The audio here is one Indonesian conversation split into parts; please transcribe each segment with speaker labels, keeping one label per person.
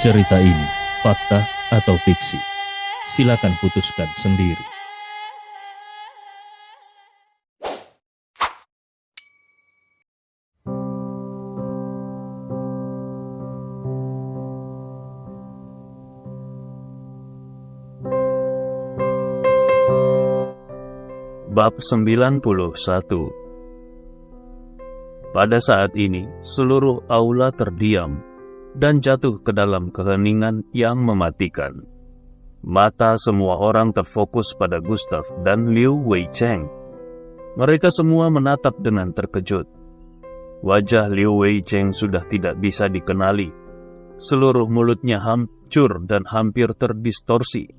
Speaker 1: Cerita ini fakta atau fiksi? Silakan putuskan sendiri.
Speaker 2: Bab 91. Pada saat ini, seluruh aula terdiam dan jatuh ke dalam keheningan yang mematikan. Mata semua orang terfokus pada Gustav dan Liu Weicheng. Mereka semua menatap dengan terkejut. Wajah Liu Weicheng sudah tidak bisa dikenali. Seluruh mulutnya hancur dan hampir terdistorsi.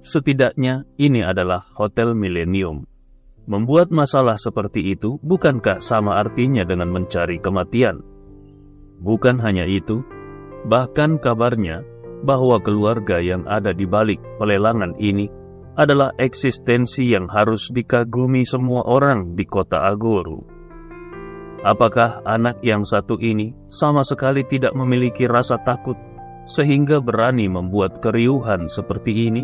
Speaker 2: Setidaknya ini adalah Hotel Millennium. Membuat masalah seperti itu bukankah sama artinya dengan mencari kematian? Bukan hanya itu, bahkan kabarnya bahwa keluarga yang ada di balik pelelangan ini adalah eksistensi yang harus dikagumi semua orang di kota Agoru. Apakah anak yang satu ini sama sekali tidak memiliki rasa takut sehingga berani membuat keriuhan seperti ini?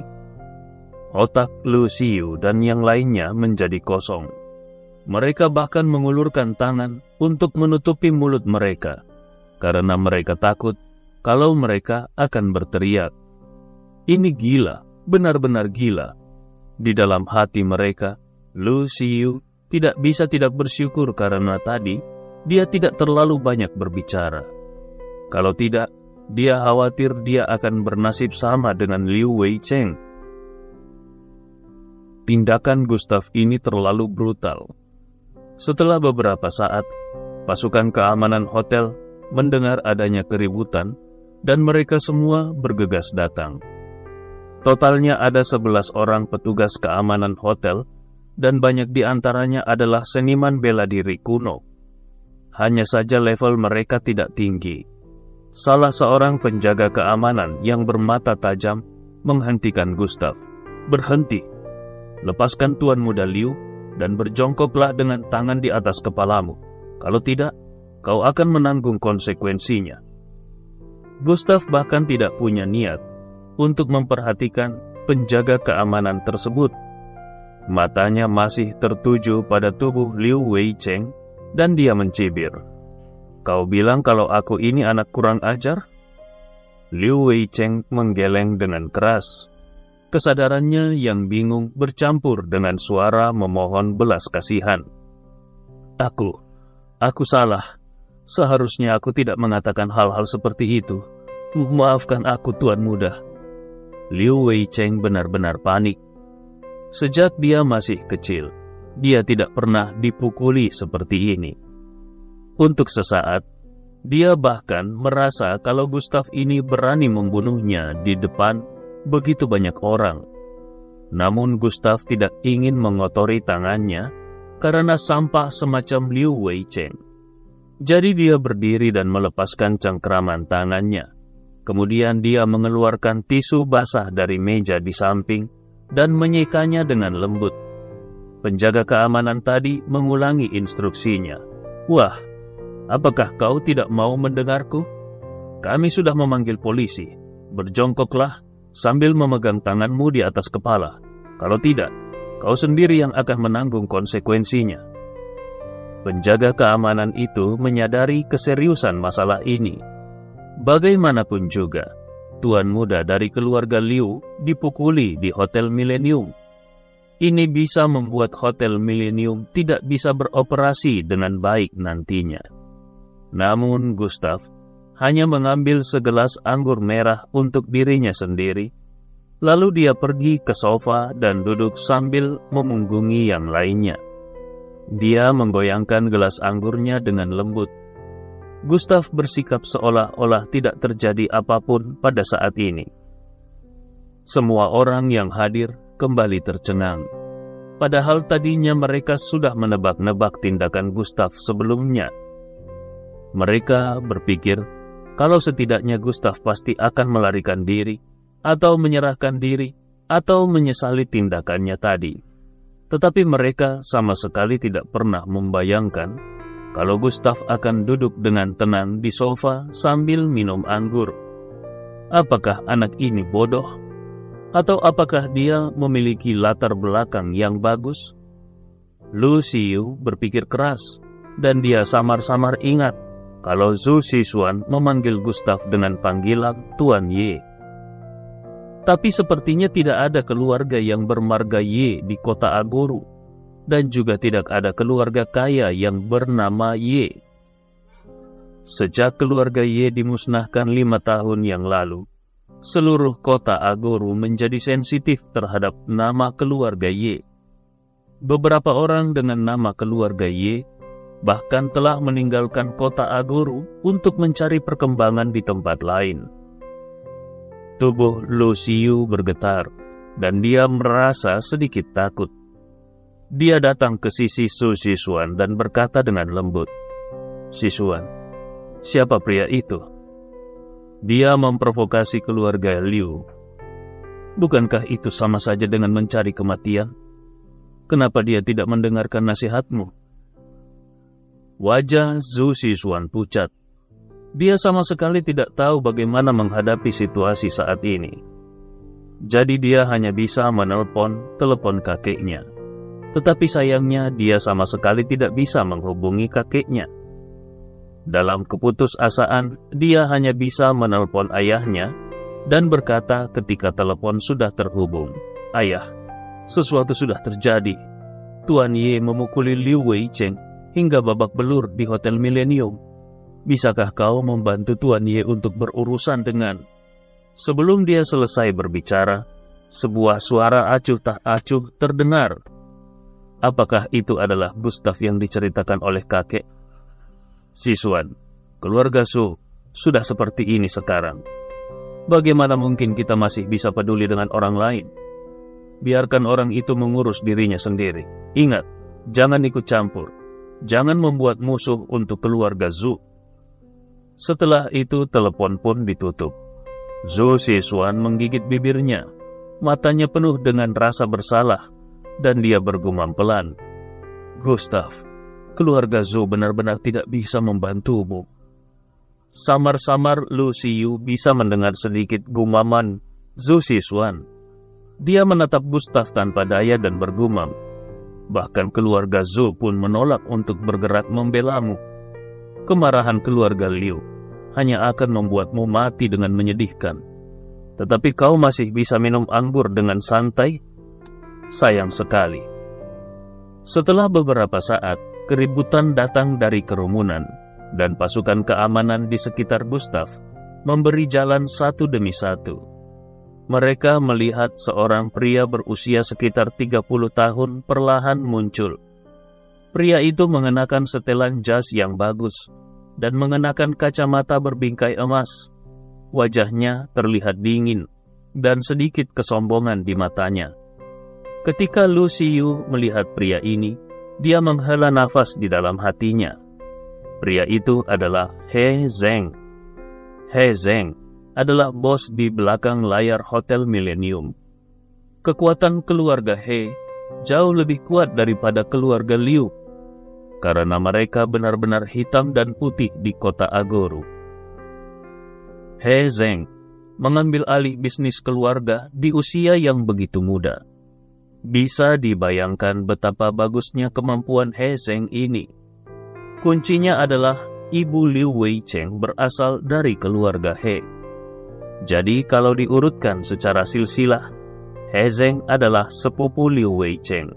Speaker 2: Otak Lu Xiu dan yang lainnya menjadi kosong. Mereka bahkan mengulurkan tangan untuk menutupi mulut mereka, karena mereka takut kalau mereka akan berteriak. Ini gila, benar-benar gila. Di dalam hati mereka, Lu Xiu tidak bisa tidak bersyukur karena tadi dia tidak terlalu banyak berbicara. Kalau tidak, dia khawatir dia akan bernasib sama dengan Liu Weicheng. Tindakan Gustav ini terlalu brutal. Setelah beberapa saat, pasukan keamanan hotel mendengar adanya keributan dan mereka semua bergegas datang. Totalnya ada 11 orang petugas keamanan hotel dan banyak di antaranya adalah seniman bela diri kuno. Hanya saja level mereka tidak tinggi. Salah seorang penjaga keamanan yang bermata tajam menghentikan Gustav. "Berhenti. Lepaskan Tuan Muda Liu dan berjongkoklah dengan tangan di atas kepalamu. Kalau tidak, kau akan menanggung konsekuensinya." Gustav bahkan tidak punya niat untuk memperhatikan penjaga keamanan tersebut. Matanya masih tertuju pada tubuh Liu Weicheng dan dia mencibir. "Kau bilang kalau aku ini anak kurang ajar?" Liu Weicheng menggeleng dengan keras. Kesadarannya yang bingung bercampur dengan suara memohon belas kasihan. Aku salah. Seharusnya aku tidak mengatakan hal-hal seperti itu. Maafkan aku, Tuan Muda." Liu Weicheng benar-benar panik. Sejak dia masih kecil, dia tidak pernah dipukuli seperti ini. Untuk sesaat, dia bahkan merasa kalau Gustav ini berani membunuhnya di depan begitu banyak orang. Namun Gustav tidak ingin mengotori tangannya karena sampah semacam Liu Weicheng. Jadi dia berdiri dan melepaskan cengkraman tangannya. Kemudian dia mengeluarkan tisu basah dari meja di samping dan menyekanya dengan lembut. Penjaga keamanan tadi mengulangi instruksinya. "Wah, apakah kau tidak mau mendengarku? Kami sudah memanggil polisi. Berjongkoklah sambil memegang tanganmu di atas kepala. Kalau tidak, kau sendiri yang akan menanggung konsekuensinya." Penjaga keamanan itu menyadari keseriusan masalah ini. Bagaimanapun juga, Tuan Muda dari keluarga Liu dipukuli di Hotel Millennium. Ini bisa membuat Hotel Millennium tidak bisa beroperasi dengan baik nantinya. Namun Gustav hanya mengambil segelas anggur merah untuk dirinya sendiri, lalu dia pergi ke sofa dan duduk sambil memunggungi yang lainnya. Dia menggoyangkan gelas anggurnya dengan lembut. Gustav bersikap seolah-olah tidak terjadi apapun pada saat ini. Semua orang yang hadir kembali tercengang. Padahal tadinya mereka sudah menebak-nebak tindakan Gustav sebelumnya. Mereka berpikir kalau setidaknya Gustav pasti akan melarikan diri, atau menyerahkan diri, atau menyesali tindakannya tadi. Tetapi mereka sama sekali tidak pernah membayangkan kalau Gustav akan duduk dengan tenang di sofa sambil minum anggur. Apakah anak ini bodoh? Atau apakah dia memiliki latar belakang yang bagus? Lu Xiyu berpikir keras, dan dia samar-samar ingat kalau Zhu Xishuan memanggil Gustav dengan panggilan Tuan Ye. Tapi sepertinya tidak ada keluarga yang bermarga Ye di kota Agoru, dan juga tidak ada keluarga kaya yang bernama Ye. Sejak keluarga Ye dimusnahkan 5 tahun yang lalu, seluruh kota Agoru menjadi sensitif terhadap nama keluarga Ye. Beberapa orang dengan nama keluarga Ye bahkan telah meninggalkan kota Agoru untuk mencari perkembangan di tempat lain. Tubuh Lu Xiyu bergetar, dan dia merasa sedikit takut. Dia datang ke sisi Zhu Xishuan dan berkata dengan lembut, "Xishuan, siapa pria itu?" Dia memprovokasi keluarga Liu. "Bukankah itu sama saja dengan mencari kematian? Kenapa dia tidak mendengarkan nasihatmu?" Wajah Zhu Xishuan pucat. Dia sama sekali tidak tahu bagaimana menghadapi situasi saat ini. Jadi dia hanya bisa menelpon telepon kakeknya. Tetapi sayangnya dia sama sekali tidak bisa menghubungi kakeknya. Dalam keputusasaan, dia hanya bisa menelpon ayahnya dan berkata ketika telepon sudah terhubung, "Ayah, sesuatu sudah terjadi. Tuan Ye memukuli Liu Weicheng hingga babak belur di Hotel Millennium. Bisakah kau membantu Tuan Ye untuk berurusan dengan..." Sebelum dia selesai berbicara, sebuah suara acuh tak acuh terdengar. Apakah itu adalah Gustav yang diceritakan oleh kakek? "Xishuan, keluarga Zhu sudah seperti ini sekarang. Bagaimana mungkin kita masih bisa peduli dengan orang lain? Biarkan orang itu mengurus dirinya sendiri. Ingat, jangan ikut campur. Jangan membuat musuh untuk keluarga Zhu." Setelah itu telepon pun ditutup. Zhu Xishuan menggigit bibirnya. Matanya penuh dengan rasa bersalah, dan dia bergumam pelan, "Gustav, keluarga Zhu benar-benar tidak bisa membantumu." Samar-samar Lu Xiyu bisa mendengar sedikit gumaman Zhu Xishuan. Dia menatap Gustav tanpa daya dan bergumam, "Bahkan keluarga Zhu pun menolak untuk bergerak membelamu. Kemarahan keluarga Liu hanya akan membuatmu mati dengan menyedihkan. Tetapi kau masih bisa minum anggur dengan santai? Sayang sekali." Setelah beberapa saat, keributan datang dari kerumunan, dan pasukan keamanan di sekitar Gustav memberi jalan satu demi satu. Mereka melihat seorang pria berusia sekitar 30 tahun perlahan muncul. Pria itu mengenakan setelan jas yang bagus dan mengenakan kacamata berbingkai emas. Wajahnya terlihat dingin dan sedikit kesombongan di matanya. Ketika Lu Xiyu melihat pria ini, dia menghela nafas di dalam hatinya. Pria itu adalah He Zeng. He Zeng adalah bos di belakang layar Hotel Millennium. Kekuatan keluarga He jauh lebih kuat daripada keluarga Liu, karena mereka benar-benar hitam dan putih di kota Agoru. He Zeng mengambil alih bisnis keluarga di usia yang begitu muda. Bisa dibayangkan betapa bagusnya kemampuan He Zeng ini. Kuncinya adalah ibu Liu Weicheng berasal dari keluarga He. Jadi kalau diurutkan secara silsilah, He Zeng adalah sepupu Liu Weicheng.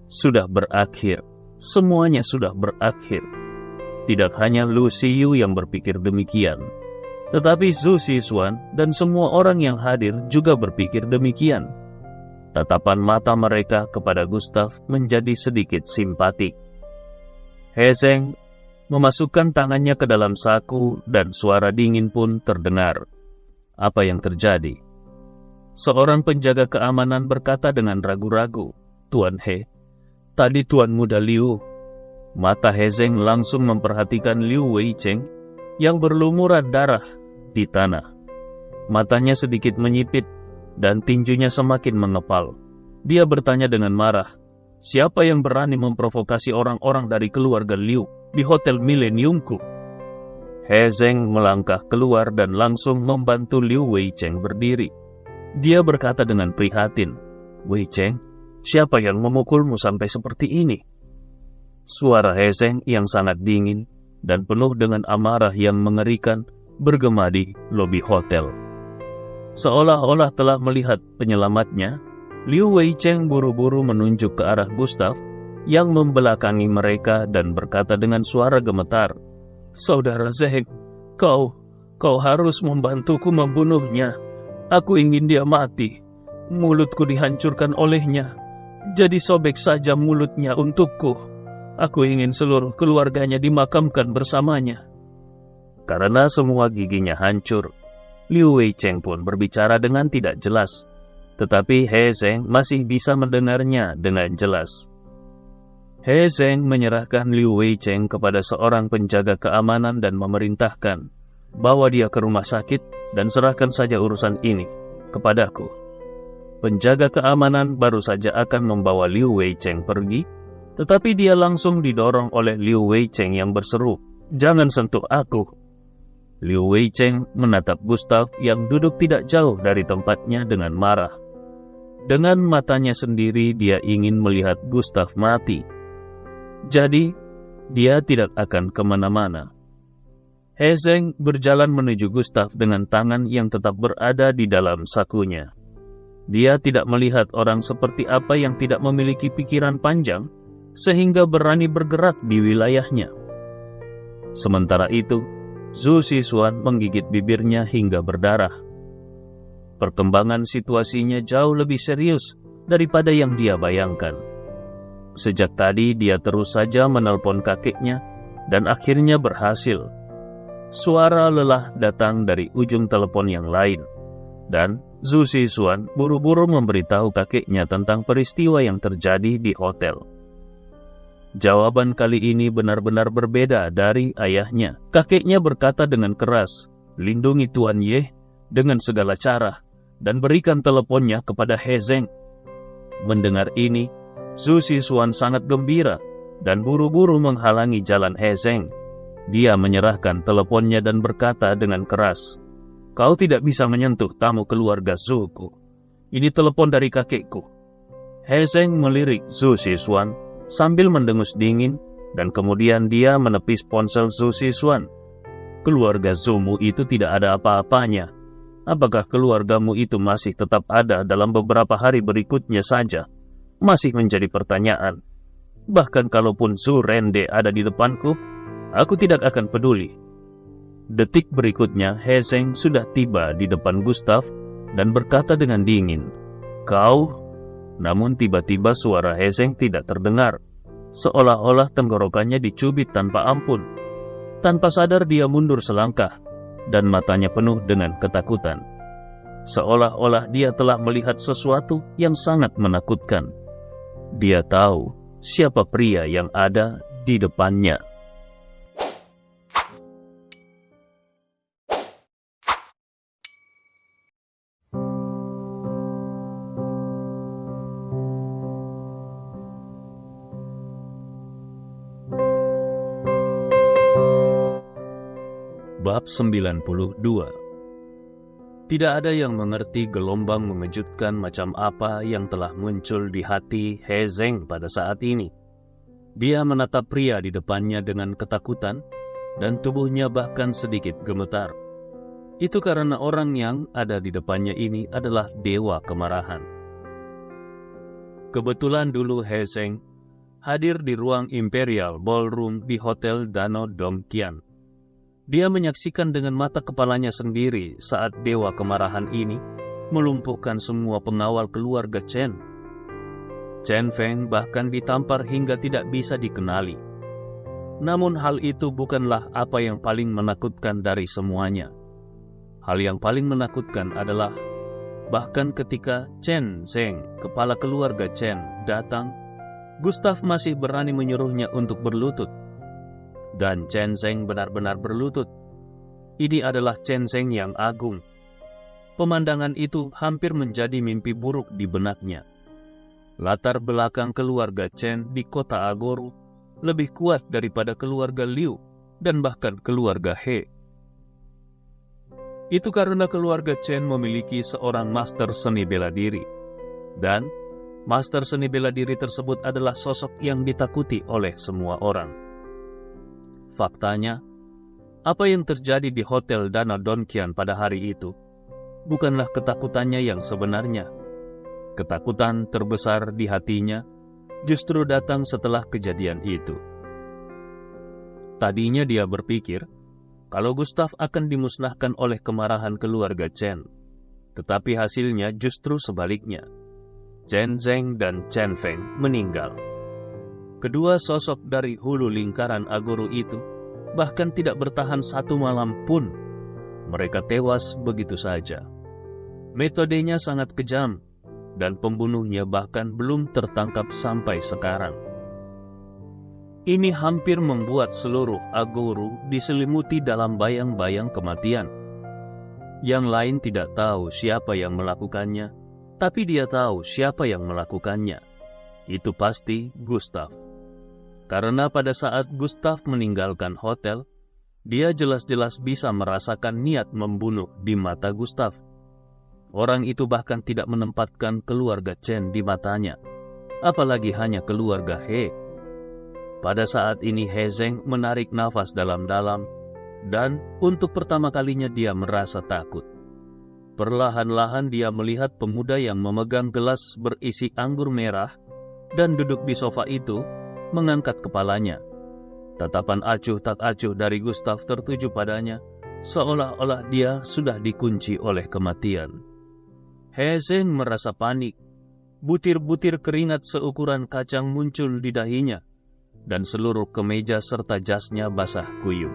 Speaker 2: Sudah berakhir. Semuanya sudah berakhir. Tidak hanya Lu Xiyu yang berpikir demikian, tetapi Zhu Xishuan dan semua orang yang hadir juga berpikir demikian. Tatapan mata mereka kepada Gustav menjadi sedikit simpatik. He Zeng memasukkan tangannya ke dalam saku dan suara dingin pun terdengar. Apa yang terjadi? Seorang penjaga keamanan berkata dengan ragu-ragu, "Tuan He, tadi Tuan Muda Liu." Mata He Zeng langsung memperhatikan Liu Weicheng yang berlumuran darah di tanah. Matanya sedikit menyipit dan tinjunya semakin mengepal. Dia bertanya dengan marah, "Siapa yang berani memprovokasi orang-orang dari keluarga Liu di Hotel Millenniumku?" He Zeng melangkah keluar dan langsung membantu Liu Weicheng berdiri. Dia berkata dengan prihatin, "Weicheng, siapa yang memukulmu sampai seperti ini?" Suara He Zeng yang sangat dingin dan penuh dengan amarah yang mengerikan bergema di lobi hotel. Seolah-olah telah melihat penyelamatnya, Liu Weicheng buru-buru menunjuk ke arah Gustav yang membelakangi mereka dan berkata dengan suara gemetar, "Saudara Zeng, kau harus membantuku membunuhnya. Aku ingin dia mati. Mulutku dihancurkan olehnya. Jadi sobek saja mulutnya untukku. Aku ingin seluruh keluarganya dimakamkan bersamanya." Karena semua giginya hancur, Liu Weicheng pun berbicara dengan tidak jelas. Tetapi He Zeng masih bisa mendengarnya dengan jelas. He Zeng menyerahkan Liu Weicheng kepada seorang penjaga keamanan dan memerintahkan, "Bawa dia ke rumah sakit dan serahkan saja urusan ini kepadaku." Penjaga keamanan baru saja akan membawa Liu Weicheng pergi, tetapi dia langsung didorong oleh Liu Weicheng yang berseru, "Jangan sentuh aku." Liu Weicheng menatap Gustav yang duduk tidak jauh dari tempatnya dengan marah. Dengan matanya sendiri dia ingin melihat Gustav mati. Jadi, dia tidak akan kemana-mana. He Zeng berjalan menuju Gustav dengan tangan yang tetap berada di dalam sakunya. Dia tidak melihat orang seperti apa yang tidak memiliki pikiran panjang, sehingga berani bergerak di wilayahnya. Sementara itu, Zhu Sichuan menggigit bibirnya hingga berdarah. Perkembangan situasinya jauh lebih serius daripada yang dia bayangkan. Sejak tadi dia terus saja menelpon kakeknya dan akhirnya berhasil. Suara lelah datang dari ujung telepon yang lain, dan Zhu Sichuan buru-buru memberitahu kakeknya tentang peristiwa yang terjadi di hotel. Jawaban kali ini benar-benar berbeda dari ayahnya. Kakeknya berkata dengan keras, "Lindungi Tuan Ye dengan segala cara dan berikan teleponnya kepada He Zeng." Mendengar ini, Zhu Sichuan sangat gembira dan buru-buru menghalangi jalan He Zeng. Dia menyerahkan teleponnya dan berkata dengan keras, "Kau tidak bisa menyentuh tamu keluarga Zhuku. Ini telepon dari kakekku." He Zeng melirik Zhu Sichuan sambil mendengus dingin dan kemudian dia menepis ponsel Zhu Sichuan. "Keluarga Zhumu itu tidak ada apa-apanya. Apakah keluargamu itu masih tetap ada dalam beberapa hari berikutnya saja? Masih menjadi pertanyaan. Bahkan kalaupun Zhu Rende ada di depanku, aku tidak akan peduli." Detik berikutnya, He Zeng sudah tiba di depan Gustav dan berkata dengan dingin, "Kau?" Namun tiba-tiba suara He Zeng tidak terdengar, seolah-olah tenggorokannya dicubit tanpa ampun. Tanpa sadar dia mundur selangkah, dan matanya penuh dengan ketakutan. Seolah-olah dia telah melihat sesuatu yang sangat menakutkan. Dia tahu siapa pria yang ada di depannya. Bab 92. Tidak ada yang mengerti gelombang mengejutkan macam apa yang telah muncul di hati He Zeng pada saat ini. Dia menatap pria di depannya dengan ketakutan, dan tubuhnya bahkan sedikit gemetar. Itu karena orang yang ada di depannya ini adalah dewa kemarahan. Kebetulan dulu He Zeng hadir di ruang Imperial Ballroom di Hotel Danau Dongqian. Dia menyaksikan dengan mata kepalanya sendiri saat dewa kemarahan ini melumpuhkan semua pengawal keluarga Chen. Chen Feng bahkan ditampar hingga tidak bisa dikenali. Namun hal itu bukanlah apa yang paling menakutkan dari semuanya. Hal yang paling menakutkan adalah bahkan ketika Chen Zeng, kepala keluarga Chen, datang, Gustav masih berani menyuruhnya untuk berlutut. Dan Chen Zeng benar-benar berlutut. Ini adalah Chen Zeng yang agung. Pemandangan itu hampir menjadi mimpi buruk di benaknya. Latar belakang keluarga Chen di kota Agoru lebih kuat daripada keluarga Liu dan bahkan keluarga He. Itu karena keluarga Chen memiliki seorang master seni bela diri. Dan master seni bela diri tersebut adalah sosok yang ditakuti oleh semua orang. Faktanya, apa yang terjadi di Hotel Dana Donqian pada hari itu bukanlah ketakutannya yang sebenarnya. Ketakutan terbesar di hatinya justru datang setelah kejadian itu. Tadinya dia berpikir kalau Gustav akan dimusnahkan oleh kemarahan keluarga Chen. Tetapi hasilnya justru sebaliknya. Chen Zheng dan Chen Feng meninggal. Kedua sosok dari hulu lingkaran Agoro itu bahkan tidak bertahan satu malam pun. Mereka tewas begitu saja. Metodenya sangat kejam, dan pembunuhnya bahkan belum tertangkap sampai sekarang. Ini hampir membuat seluruh Agoro diselimuti dalam bayang-bayang kematian. Yang lain tidak tahu siapa yang melakukannya, tapi dia tahu siapa yang melakukannya. Itu pasti Gustav. Karena pada saat Gustav meninggalkan hotel, dia jelas-jelas bisa merasakan niat membunuh di mata Gustav. Orang itu bahkan tidak menempatkan keluarga Chen di matanya, apalagi hanya keluarga He. Pada saat ini He Zheng menarik nafas dalam-dalam, dan untuk pertama kalinya dia merasa takut. Perlahan-lahan dia melihat pemuda yang memegang gelas berisi anggur merah dan duduk di sofa itu mengangkat kepalanya. Tatapan acuh tak acuh dari Gustav tertuju padanya, seolah-olah dia sudah dikunci oleh kematian. He Zheng merasa panik. Butir-butir keringat seukuran kacang muncul di dahinya, dan seluruh kemeja serta jasnya basah kuyup.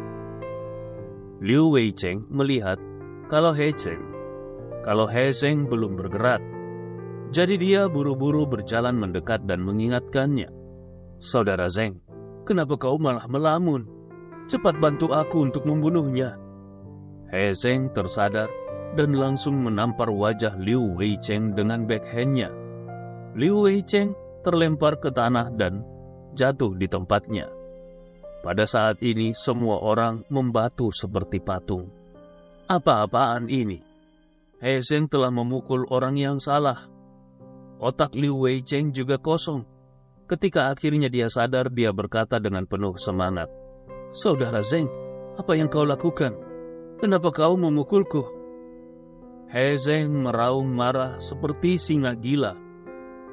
Speaker 2: Liu Weicheng melihat kalau He Zheng belum bergerak. Jadi dia buru-buru berjalan mendekat dan mengingatkannya. Saudara Zheng, kenapa kau malah melamun? Cepat bantu aku untuk membunuhnya. He Zheng tersadar dan langsung menampar wajah Liu Weicheng dengan backhand-nya. Liu Weicheng terlempar ke tanah dan jatuh di tempatnya. Pada saat ini semua orang membatu seperti patung. Apa-apaan ini? He Zheng telah memukul orang yang salah. Otak Liu Weicheng juga kosong. Ketika akhirnya dia sadar, dia berkata dengan penuh semangat, Saudara Zheng, apa yang kau lakukan? Kenapa kau memukulku? He Zheng meraung marah seperti singa gila.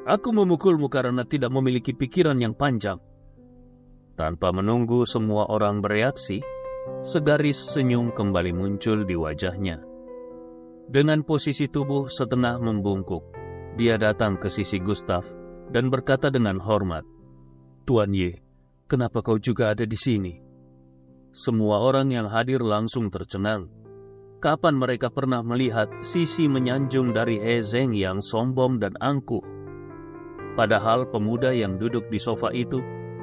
Speaker 2: Aku memukulmu karena tidak memiliki pikiran yang panjang. Tanpa menunggu semua orang bereaksi, segaris senyum kembali muncul di wajahnya. Dengan posisi tubuh setengah membungkuk, dia datang ke sisi Gustav dan berkata dengan hormat, Tuan Ye, kenapa kau juga ada di sini? Semua orang yang hadir langsung tercengang. Kapan mereka pernah melihat sisi menyanjung dari He Zheng yang sombong dan angkuh? Padahal pemuda yang duduk di sofa itu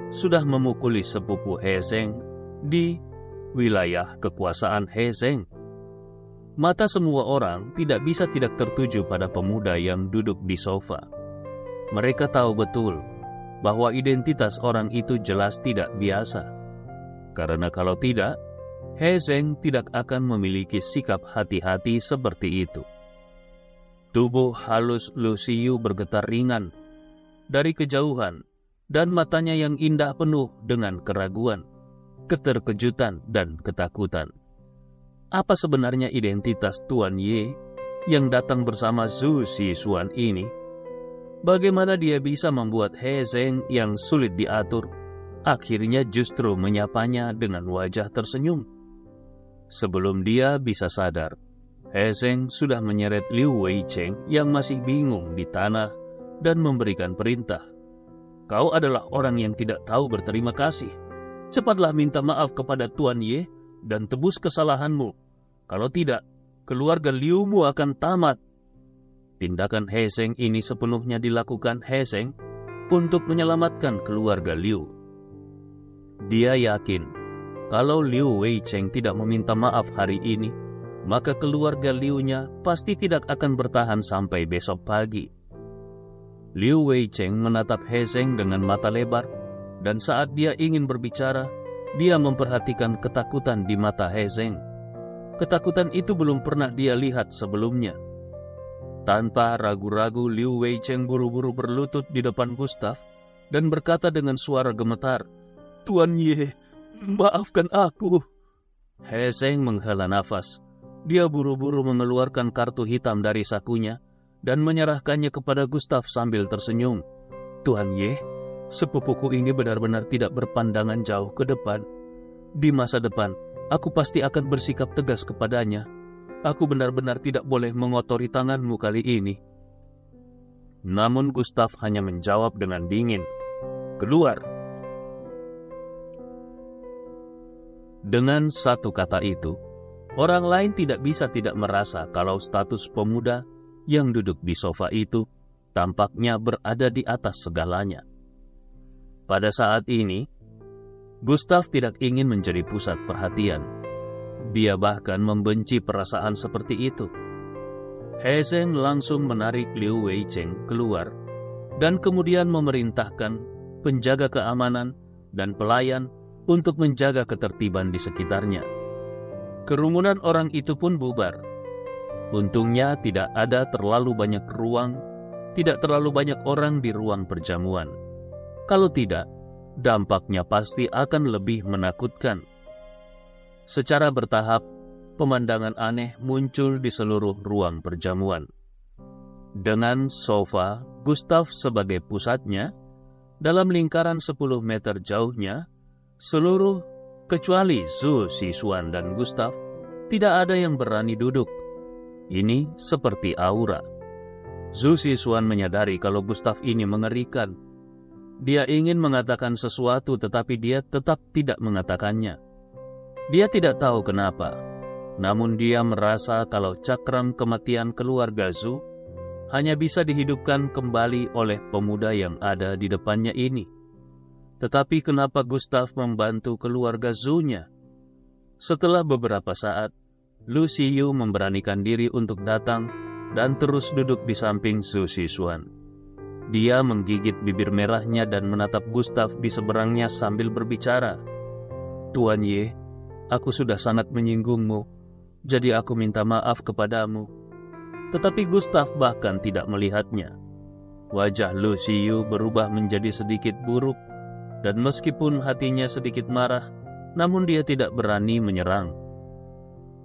Speaker 2: sudah memukuli sepupu He Zheng di wilayah kekuasaan He Zheng. Mata semua orang tidak bisa tidak tertuju pada pemuda yang duduk di sofa. Mereka tahu betul bahwa identitas orang itu jelas tidak biasa. Karena kalau tidak, He Zheng tidak akan memiliki sikap hati-hati seperti itu. Tubuh halus Lu Xiyu bergetar ringan dari kejauhan, dan matanya yang indah penuh dengan keraguan, keterkejutan, dan ketakutan. Apa sebenarnya identitas Tuan Ye yang datang bersama Zhu Xishuan ini? Bagaimana dia bisa membuat He Zheng yang sulit diatur akhirnya justru menyapanya dengan wajah tersenyum? Sebelum dia bisa sadar, He Zheng sudah menyeret Liu Weicheng yang masih bingung di tanah dan memberikan perintah. Kau adalah orang yang tidak tahu berterima kasih. Cepatlah minta maaf kepada Tuan Ye dan tebus kesalahanmu. Kalau tidak, keluarga Liumu akan tamat. Tindakan He Zheng ini sepenuhnya dilakukan He Zheng untuk menyelamatkan keluarga Liu. Dia yakin kalau Liu Weicheng tidak meminta maaf hari ini, maka keluarga Liu-nya pasti tidak akan bertahan sampai besok pagi. Liu Weicheng menatap He Zheng dengan mata lebar, dan saat dia ingin berbicara, dia memperhatikan ketakutan di mata He Zheng. Ketakutan itu belum pernah dia lihat sebelumnya. Tanpa ragu-ragu, Liu Weicheng buru-buru berlutut di depan Gustav dan berkata dengan suara gemetar, "Tuan Ye, maafkan aku." He Zheng menghela nafas. Dia buru-buru mengeluarkan kartu hitam dari sakunya dan menyerahkannya kepada Gustav sambil tersenyum. "Tuan Ye, sepupuku ini benar-benar tidak berpandangan jauh ke depan. Di masa depan, aku pasti akan bersikap tegas kepadanya. Aku benar-benar tidak boleh mengotori tanganmu kali ini." Namun Gustav hanya menjawab dengan dingin, "Keluar." Dengan satu kata itu, orang lain tidak bisa tidak merasa kalau status pemuda yang duduk di sofa itu tampaknya berada di atas segalanya. Pada saat ini, Gustav tidak ingin menjadi pusat perhatian. Dia bahkan membenci perasaan seperti itu. He Zheng langsung menarik Liu Weicheng keluar dan kemudian memerintahkan penjaga keamanan dan pelayan untuk menjaga ketertiban di sekitarnya. Kerumunan orang itu pun bubar. Untungnya tidak ada terlalu banyak orang di ruang perjamuan. Kalau tidak, dampaknya pasti akan lebih menakutkan. Secara bertahap, pemandangan aneh muncul di seluruh ruang perjamuan. Dengan sofa Gustav sebagai pusatnya, dalam lingkaran 10 meter jauhnya, seluruh kecuali Zhu Xishuan dan Gustav, tidak ada yang berani duduk. Ini seperti aura. Zhu Xishuan menyadari kalau Gustav ini mengerikan. Dia ingin mengatakan sesuatu tetapi dia tetap tidak mengatakannya. Dia tidak tahu kenapa, namun dia merasa kalau cakram kematian keluarga Zhu hanya bisa dihidupkan kembali oleh pemuda yang ada di depannya ini. Tetapi kenapa Gustav membantu keluarga Zhu-nya? Setelah beberapa saat, Lu Xiyu memberanikan diri untuk datang dan terus duduk di samping Zhu Xishuan. Dia menggigit bibir merahnya dan menatap Gustav di seberangnya sambil berbicara, "Tuan Ye, aku sudah sangat menyinggungmu, jadi aku minta maaf kepadamu." Tetapi Gustav bahkan tidak melihatnya. Wajah Lu Xiyu berubah menjadi sedikit buruk, dan meskipun hatinya sedikit marah, namun dia tidak berani menyerang.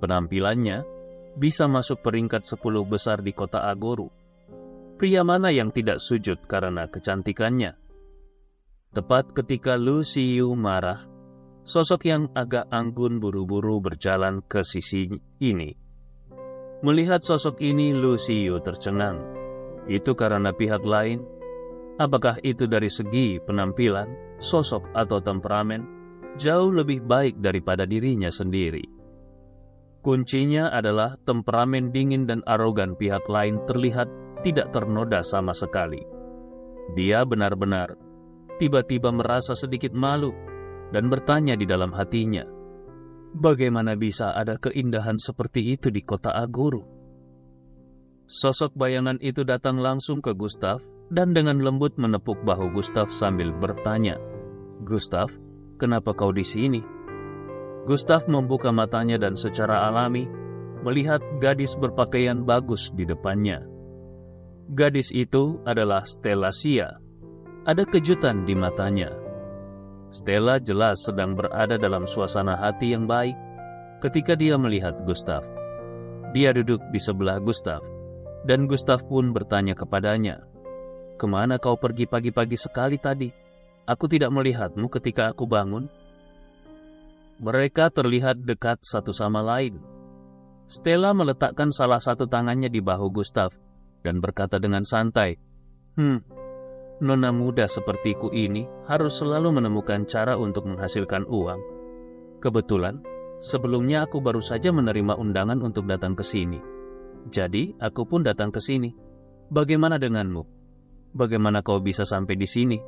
Speaker 2: Penampilannya bisa masuk peringkat 10 besar di kota Agoru. Pria mana yang tidak sujud karena kecantikannya? Tepat ketika Lu Xiyu marah, sosok yang agak anggun buru-buru berjalan ke sisi ini. Melihat sosok ini, Lu Xiyu tercengang. Itu karena pihak lain? Apakah itu dari segi penampilan, sosok atau temperamen, jauh lebih baik daripada dirinya sendiri? Kuncinya adalah temperamen dingin dan arogan pihak lain terlihat tidak ternoda sama sekali. Dia benar-benar tiba-tiba merasa sedikit malu dan bertanya di dalam hatinya, bagaimana bisa ada keindahan seperti itu di kota Agoru? Sosok bayangan itu datang langsung ke Gustav dan dengan lembut menepuk bahu Gustav sambil bertanya, "Gustav, kenapa kau di sini?" Gustav membuka matanya dan secara alami melihat gadis berpakaian bagus di depannya. Gadis itu adalah Stella Xia. Ada kejutan di matanya. Stella jelas sedang berada dalam suasana hati yang baik ketika dia melihat Gustav. Dia duduk di sebelah Gustav, dan Gustav pun bertanya kepadanya, "Kemana kau pergi pagi-pagi sekali tadi? Aku tidak melihatmu ketika aku bangun." Mereka terlihat dekat satu sama lain. Stella meletakkan salah satu tangannya di bahu Gustav dan berkata dengan santai, "Nona muda sepertiku ini harus selalu menemukan cara untuk menghasilkan uang. Kebetulan, sebelumnya aku baru saja menerima undangan untuk datang ke sini. Jadi, aku pun datang ke sini. Bagaimana denganmu? Bagaimana kau bisa sampai di sini?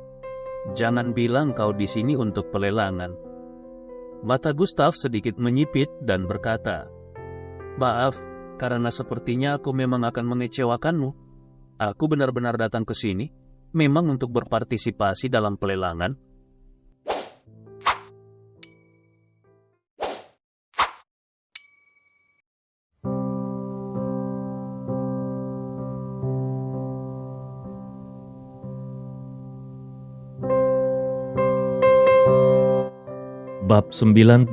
Speaker 2: Jangan bilang kau di sini untuk pelelangan." Mata Gustav sedikit menyipit dan berkata, "Maaf, karena sepertinya aku memang akan mengecewakanmu. Aku benar-benar datang ke sini memang untuk berpartisipasi dalam pelelangan."
Speaker 1: Bab 93.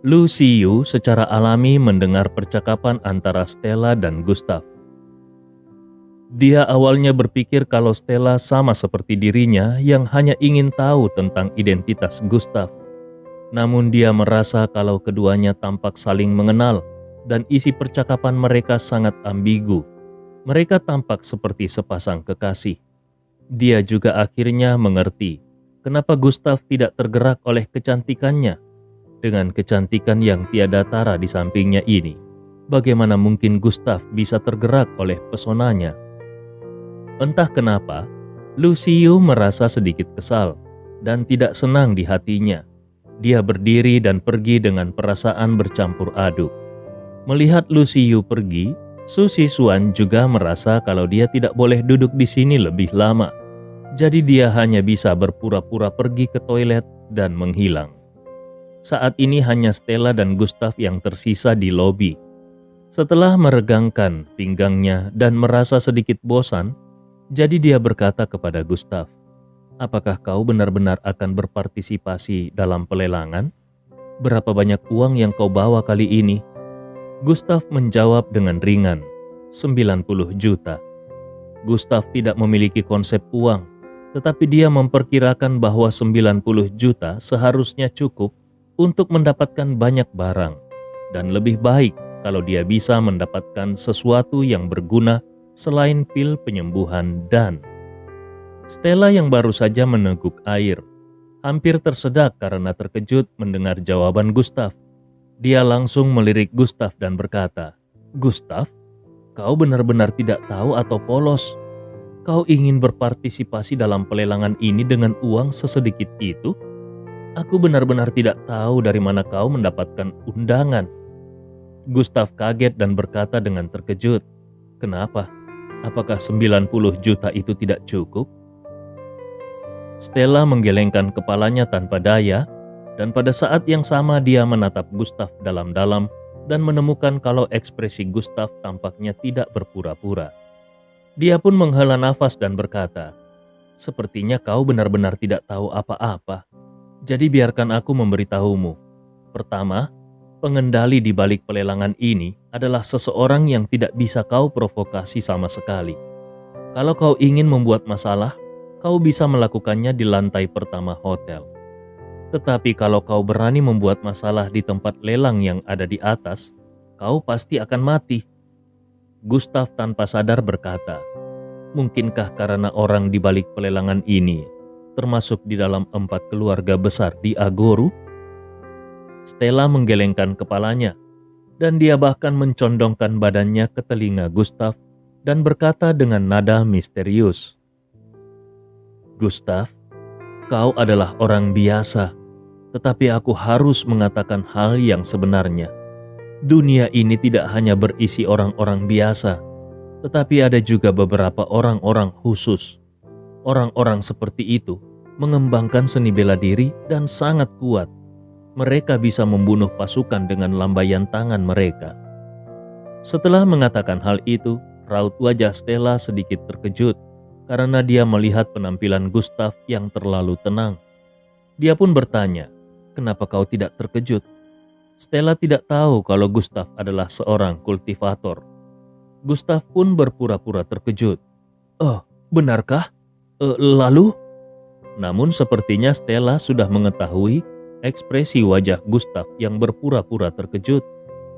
Speaker 1: Lu Siyu secara alami mendengar percakapan antara Stella dan Gustav. Dia awalnya berpikir kalau Stella sama seperti dirinya yang hanya ingin tahu tentang identitas Gustav. Namun dia merasa kalau keduanya tampak saling mengenal dan isi percakapan mereka sangat ambigu. Mereka tampak seperti sepasang kekasih. Dia juga akhirnya mengerti kenapa Gustav tidak tergerak oleh kecantikannya. Dengan kecantikan yang tiada tara di sampingnya ini, bagaimana mungkin Gustav bisa tergerak oleh pesonanya? Entah kenapa, Lu Siyu merasa sedikit kesal dan tidak senang di hatinya. Dia berdiri dan pergi dengan perasaan bercampur aduk. Melihat Lu Siyu pergi, Su Sisuan juga merasa kalau dia tidak boleh duduk di sini lebih lama. Jadi dia hanya bisa berpura-pura pergi ke toilet dan menghilang. Saat ini hanya Stella dan Gustav yang tersisa di lobi. Setelah meregangkan pinggangnya dan merasa sedikit bosan, jadi dia berkata kepada Gustav, "Apakah kau benar-benar akan berpartisipasi dalam pelelangan? Berapa banyak uang yang kau bawa kali ini?" Gustav menjawab dengan ringan, 90 juta. Gustav tidak memiliki konsep uang, tetapi dia memperkirakan bahwa 90 juta seharusnya cukup untuk mendapatkan banyak barang, dan lebih baik kalau dia bisa mendapatkan sesuatu yang berguna selain pil penyembuhan dan... Stella yang baru saja meneguk air, hampir tersedak karena terkejut mendengar jawaban Gustav. Dia langsung melirik Gustav dan berkata, "Gustav, kau benar-benar tidak tahu atau polos? Kau ingin berpartisipasi dalam pelelangan ini dengan uang sesedikit itu? Aku benar-benar tidak tahu dari mana kau mendapatkan undangan." Gustav kaget dan berkata dengan terkejut, "Kenapa? Apakah 90 juta itu tidak cukup?" Stella menggelengkan kepalanya tanpa daya, dan pada saat yang sama dia menatap Gustav dalam-dalam dan menemukan kalau ekspresi Gustav tampaknya tidak berpura-pura. Dia pun menghela nafas dan berkata, "Sepertinya kau benar-benar tidak tahu apa-apa. Jadi biarkan aku memberitahumu. Pertama, pengendali di balik pelelangan ini adalah seseorang yang tidak bisa kau provokasi sama sekali. Kalau kau ingin membuat masalah, kau bisa melakukannya di lantai pertama hotel. Tetapi kalau kau berani membuat masalah di tempat lelang yang ada di atas, kau pasti akan mati." Gustav tanpa sadar berkata, "Mungkinkah karena orang di balik pelelangan ini termasuk di dalam 4 keluarga besar di Agoru?" Stella menggelengkan kepalanya, dan dia bahkan mencondongkan badannya ke telinga Gustav dan berkata dengan nada misterius, "Gustav, kau adalah orang biasa, tetapi aku harus mengatakan hal yang sebenarnya. Dunia ini tidak hanya berisi orang-orang biasa, tetapi ada juga beberapa orang-orang khusus. Orang-orang seperti itu mengembangkan seni bela diri dan sangat kuat. Mereka bisa membunuh pasukan dengan lambaian tangan mereka." Setelah mengatakan hal itu, raut wajah Stella sedikit terkejut karena dia melihat penampilan Gustav yang terlalu tenang. Dia pun bertanya, "Kenapa kau tidak terkejut?" Stella tidak tahu kalau Gustav adalah seorang kultivator. Gustav pun berpura-pura terkejut. "Oh, benarkah? Lalu?" Namun sepertinya Stella sudah mengetahui ekspresi wajah Gustav yang berpura-pura terkejut,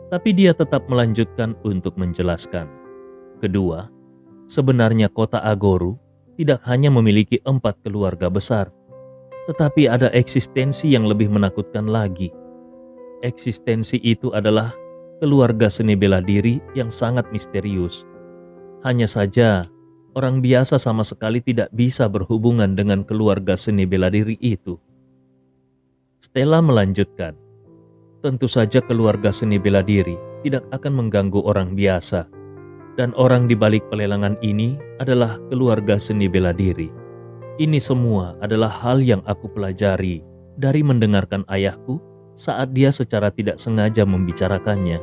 Speaker 1: tapi dia tetap melanjutkan untuk menjelaskan. Kedua, sebenarnya kota Agoru tidak hanya memiliki 4 keluarga besar, tetapi ada eksistensi yang lebih menakutkan lagi. Eksistensi itu adalah keluarga seni bela diri yang sangat misterius. Hanya saja, orang biasa sama sekali tidak bisa berhubungan dengan keluarga seni bela diri itu. Stella melanjutkan, "Tentu saja keluarga seni bela diri tidak akan mengganggu orang biasa. Dan orang di balik pelelangan ini adalah keluarga seni bela diri. Ini semua adalah hal yang aku pelajari dari mendengarkan ayahku saat dia secara tidak sengaja membicarakannya."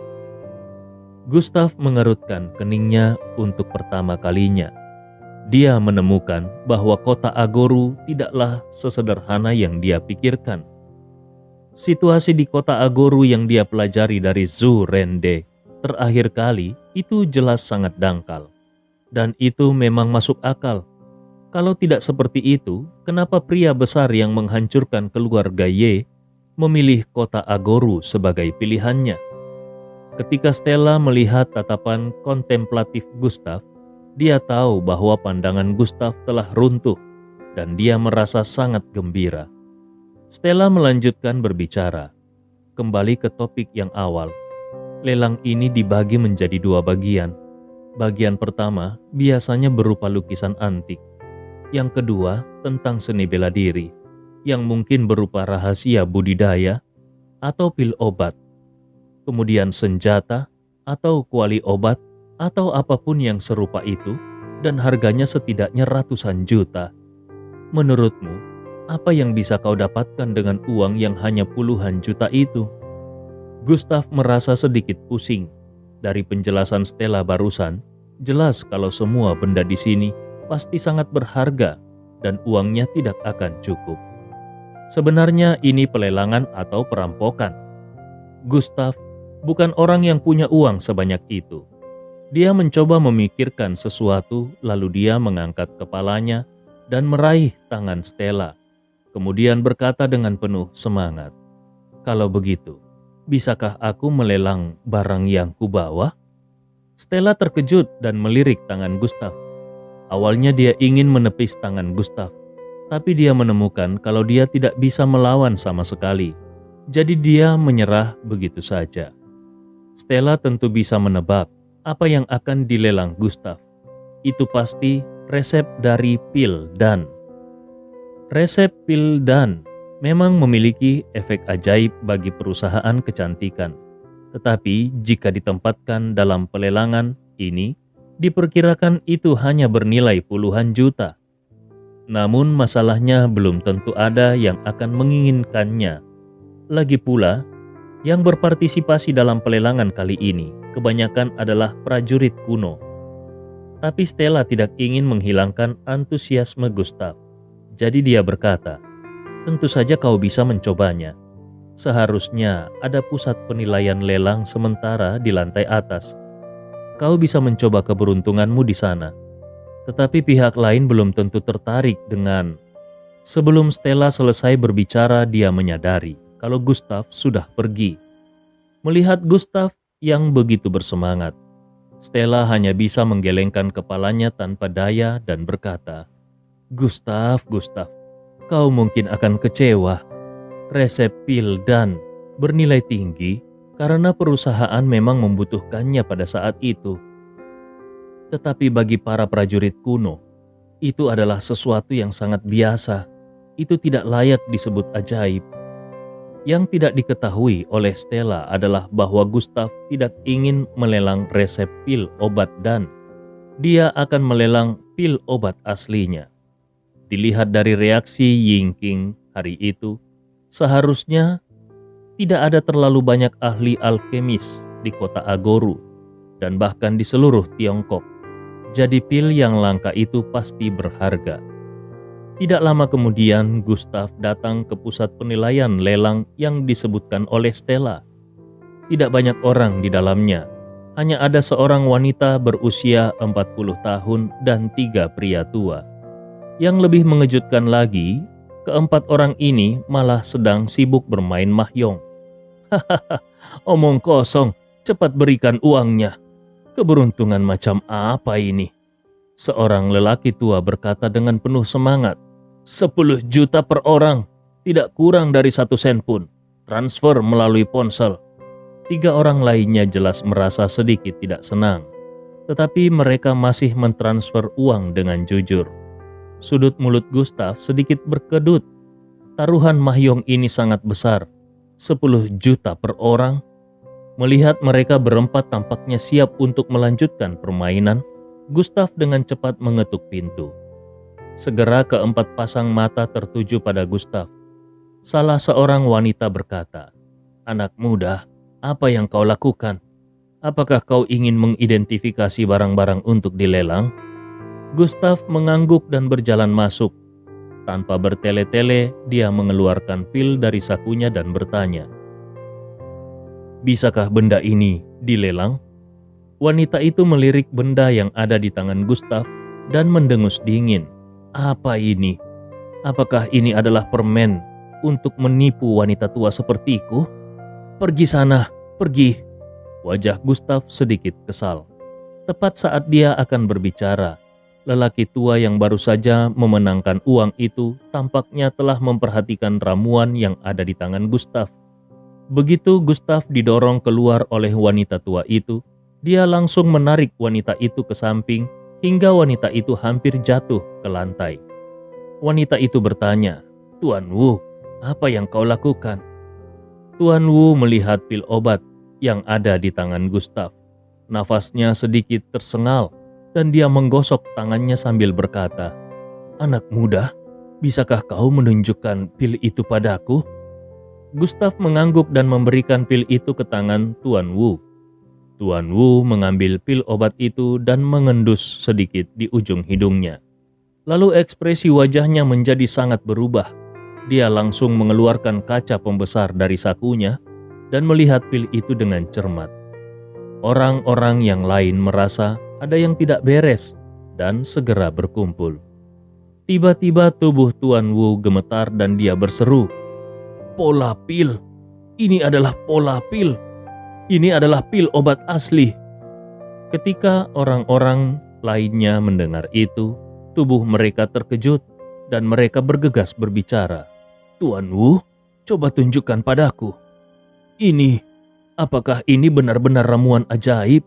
Speaker 1: Gustav mengerutkan keningnya untuk pertama kalinya. Dia menemukan bahwa kota Agoru tidaklah sesederhana yang dia pikirkan. Situasi di kota Agoru yang dia pelajari dari Zhu Rende terakhir kali itu jelas sangat dangkal. Dan itu memang masuk akal. Kalau tidak seperti itu, kenapa pria besar yang menghancurkan keluarga Ye memilih kota Agoru sebagai pilihannya? Ketika Stella melihat tatapan kontemplatif Gustav, dia tahu bahwa pandangan Gustav telah runtuh dan dia merasa sangat gembira. Stella melanjutkan berbicara, kembali ke topik yang awal. Lelang ini dibagi menjadi 2 bagian. Bagian pertama biasanya berupa lukisan antik. Yang kedua tentang seni bela diri, yang mungkin berupa rahasia budidaya atau pil obat. Kemudian senjata atau kuali obat atau apapun yang serupa itu, dan harganya setidaknya ratusan juta. Menurutmu, apa yang bisa kau dapatkan dengan uang yang hanya puluhan juta itu? Gustav merasa sedikit pusing. Dari penjelasan Stella barusan, jelas kalau semua benda di sini pasti sangat berharga dan uangnya tidak akan cukup. Sebenarnya ini pelelangan atau perampokan. Gustav bukan orang yang punya uang sebanyak itu. Dia mencoba memikirkan sesuatu, lalu dia mengangkat kepalanya dan meraih tangan Stella. Kemudian berkata dengan penuh semangat, "Kalau begitu, bisakah aku melelang barang yang kubawa?" Stella terkejut dan melirik tangan Gustav. Awalnya dia ingin menepis tangan Gustav, tapi dia menemukan kalau dia tidak bisa melawan sama sekali. Jadi dia menyerah begitu saja. Stella tentu bisa menebak apa yang akan dilelang Gustav. Itu pasti resep dari pil Dan. Resep pil Dan memang memiliki efek ajaib bagi perusahaan kecantikan. Tetapi jika ditempatkan dalam pelelangan ini, diperkirakan itu hanya bernilai puluhan juta. Namun masalahnya belum tentu ada yang akan menginginkannya. Lagi pula, yang berpartisipasi dalam pelelangan kali ini kebanyakan adalah prajurit kuno. Tapi Stella tidak ingin menghilangkan antusiasme Gustav. Jadi dia berkata, "Tentu saja kau bisa mencobanya. Seharusnya ada pusat penilaian lelang sementara di lantai atas. Kau bisa mencoba keberuntunganmu di sana." Tetapi pihak lain belum tentu tertarik dengan... Sebelum Stella selesai berbicara, dia menyadari kalau Gustav sudah pergi. Melihat Gustav yang begitu bersemangat, Stella hanya bisa menggelengkan kepalanya tanpa daya dan berkata, Gustav, kau mungkin akan kecewa. Resep pil Dan bernilai tinggi karena perusahaan memang membutuhkannya pada saat itu. Tetapi bagi para prajurit kuno, itu adalah sesuatu yang sangat biasa. Itu tidak layak disebut ajaib. Yang tidak diketahui oleh Stella adalah bahwa Gustav tidak ingin melelang resep pil obat Dan. Dia akan melelang pil obat aslinya. Dilihat dari reaksi Yingqing hari itu, seharusnya tidak ada terlalu banyak ahli alkemis di kota Agoru dan bahkan di seluruh Tiongkok. Jadi pil yang langka itu pasti berharga. Tidak lama kemudian, Gustav datang ke pusat penilaian lelang yang disebutkan oleh Stella. Tidak banyak orang di dalamnya. Hanya ada seorang wanita berusia 40 tahun dan 3 pria tua. Yang lebih mengejutkan lagi, keempat orang ini malah sedang sibuk bermain mahjong. Hahaha, omong kosong, cepat berikan uangnya. Keberuntungan macam apa ini? Seorang lelaki tua berkata dengan penuh semangat. 10 juta per orang, tidak kurang dari 1 sen pun. Transfer melalui ponsel. 3 orang lainnya jelas merasa sedikit tidak senang. Tetapi mereka masih mentransfer uang dengan jujur. Sudut mulut Gustav sedikit berkedut. Taruhan mahjong ini sangat besar. 10 juta per orang. Melihat mereka berempat tampaknya siap untuk melanjutkan permainan, Gustav dengan cepat mengetuk pintu. Segera keempat pasang mata tertuju pada Gustav. Salah seorang wanita berkata, "Anak muda, apa yang kau lakukan? Apakah kau ingin mengidentifikasi barang-barang untuk dilelang?" Gustav mengangguk dan berjalan masuk. Tanpa bertele-tele, dia mengeluarkan pil dari sakunya dan bertanya, "Bisakah benda ini dilelang?" Wanita itu melirik benda yang ada di tangan Gustav dan mendengus dingin. "Apa ini? Apakah ini adalah permen untuk menipu wanita tua sepertiku? Pergi sana, pergi." Wajah Gustav sedikit kesal. Tepat saat dia akan berbicara, lelaki tua yang baru saja memenangkan uang itu tampaknya telah memperhatikan ramuan yang ada di tangan Gustav. Begitu Gustav didorong keluar oleh wanita tua itu, dia langsung menarik wanita itu ke samping hingga wanita itu hampir jatuh ke lantai. Wanita itu bertanya, "Tuan Wu, apa yang kau lakukan?" Tuan Wu melihat pil obat yang ada di tangan Gustav. Nafasnya sedikit tersengal dan dia menggosok tangannya sambil berkata, "Anak muda, bisakah kau menunjukkan pil itu padaku?" Gustav mengangguk dan memberikan pil itu ke tangan Tuan Wu. Tuan Wu mengambil pil obat itu dan mengendus sedikit di ujung hidungnya. Lalu ekspresi wajahnya menjadi sangat berubah. Dia langsung mengeluarkan kaca pembesar dari sakunya dan melihat pil itu dengan cermat. Orang-orang yang lain merasa ada yang tidak beres dan segera berkumpul. Tiba-tiba tubuh Tuan Wu gemetar dan dia berseru, "Pola pil! Ini adalah pola pil! Ini adalah pil obat asli!" Ketika orang-orang lainnya mendengar itu, tubuh mereka terkejut dan mereka bergegas berbicara. "Tuan Wu, coba tunjukkan padaku. Apakah ini benar-benar ramuan ajaib?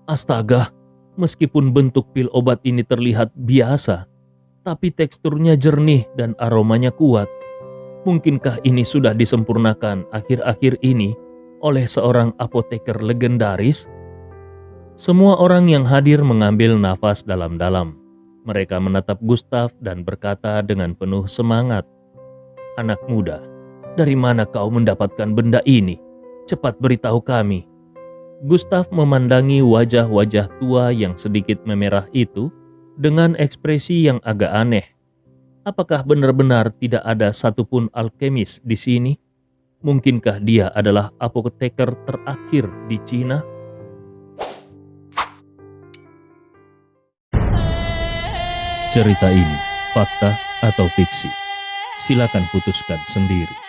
Speaker 1: Astaga, meskipun bentuk pil obat ini terlihat biasa, tapi teksturnya jernih dan aromanya kuat. Mungkinkah ini sudah disempurnakan akhir-akhir ini oleh seorang apoteker legendaris?" Semua orang yang hadir mengambil nafas dalam-dalam. Mereka menatap Gustav dan berkata dengan penuh semangat, "Anak muda, dari mana kau mendapatkan benda ini? Cepat beritahu kami." Gustav memandangi wajah-wajah tua yang sedikit memerah itu dengan ekspresi yang agak aneh. Apakah benar-benar tidak ada satupun alkemis di sini? Mungkinkah dia adalah apoteker terakhir di Cina? Cerita ini fakta atau fiksi? Silakan putuskan sendiri.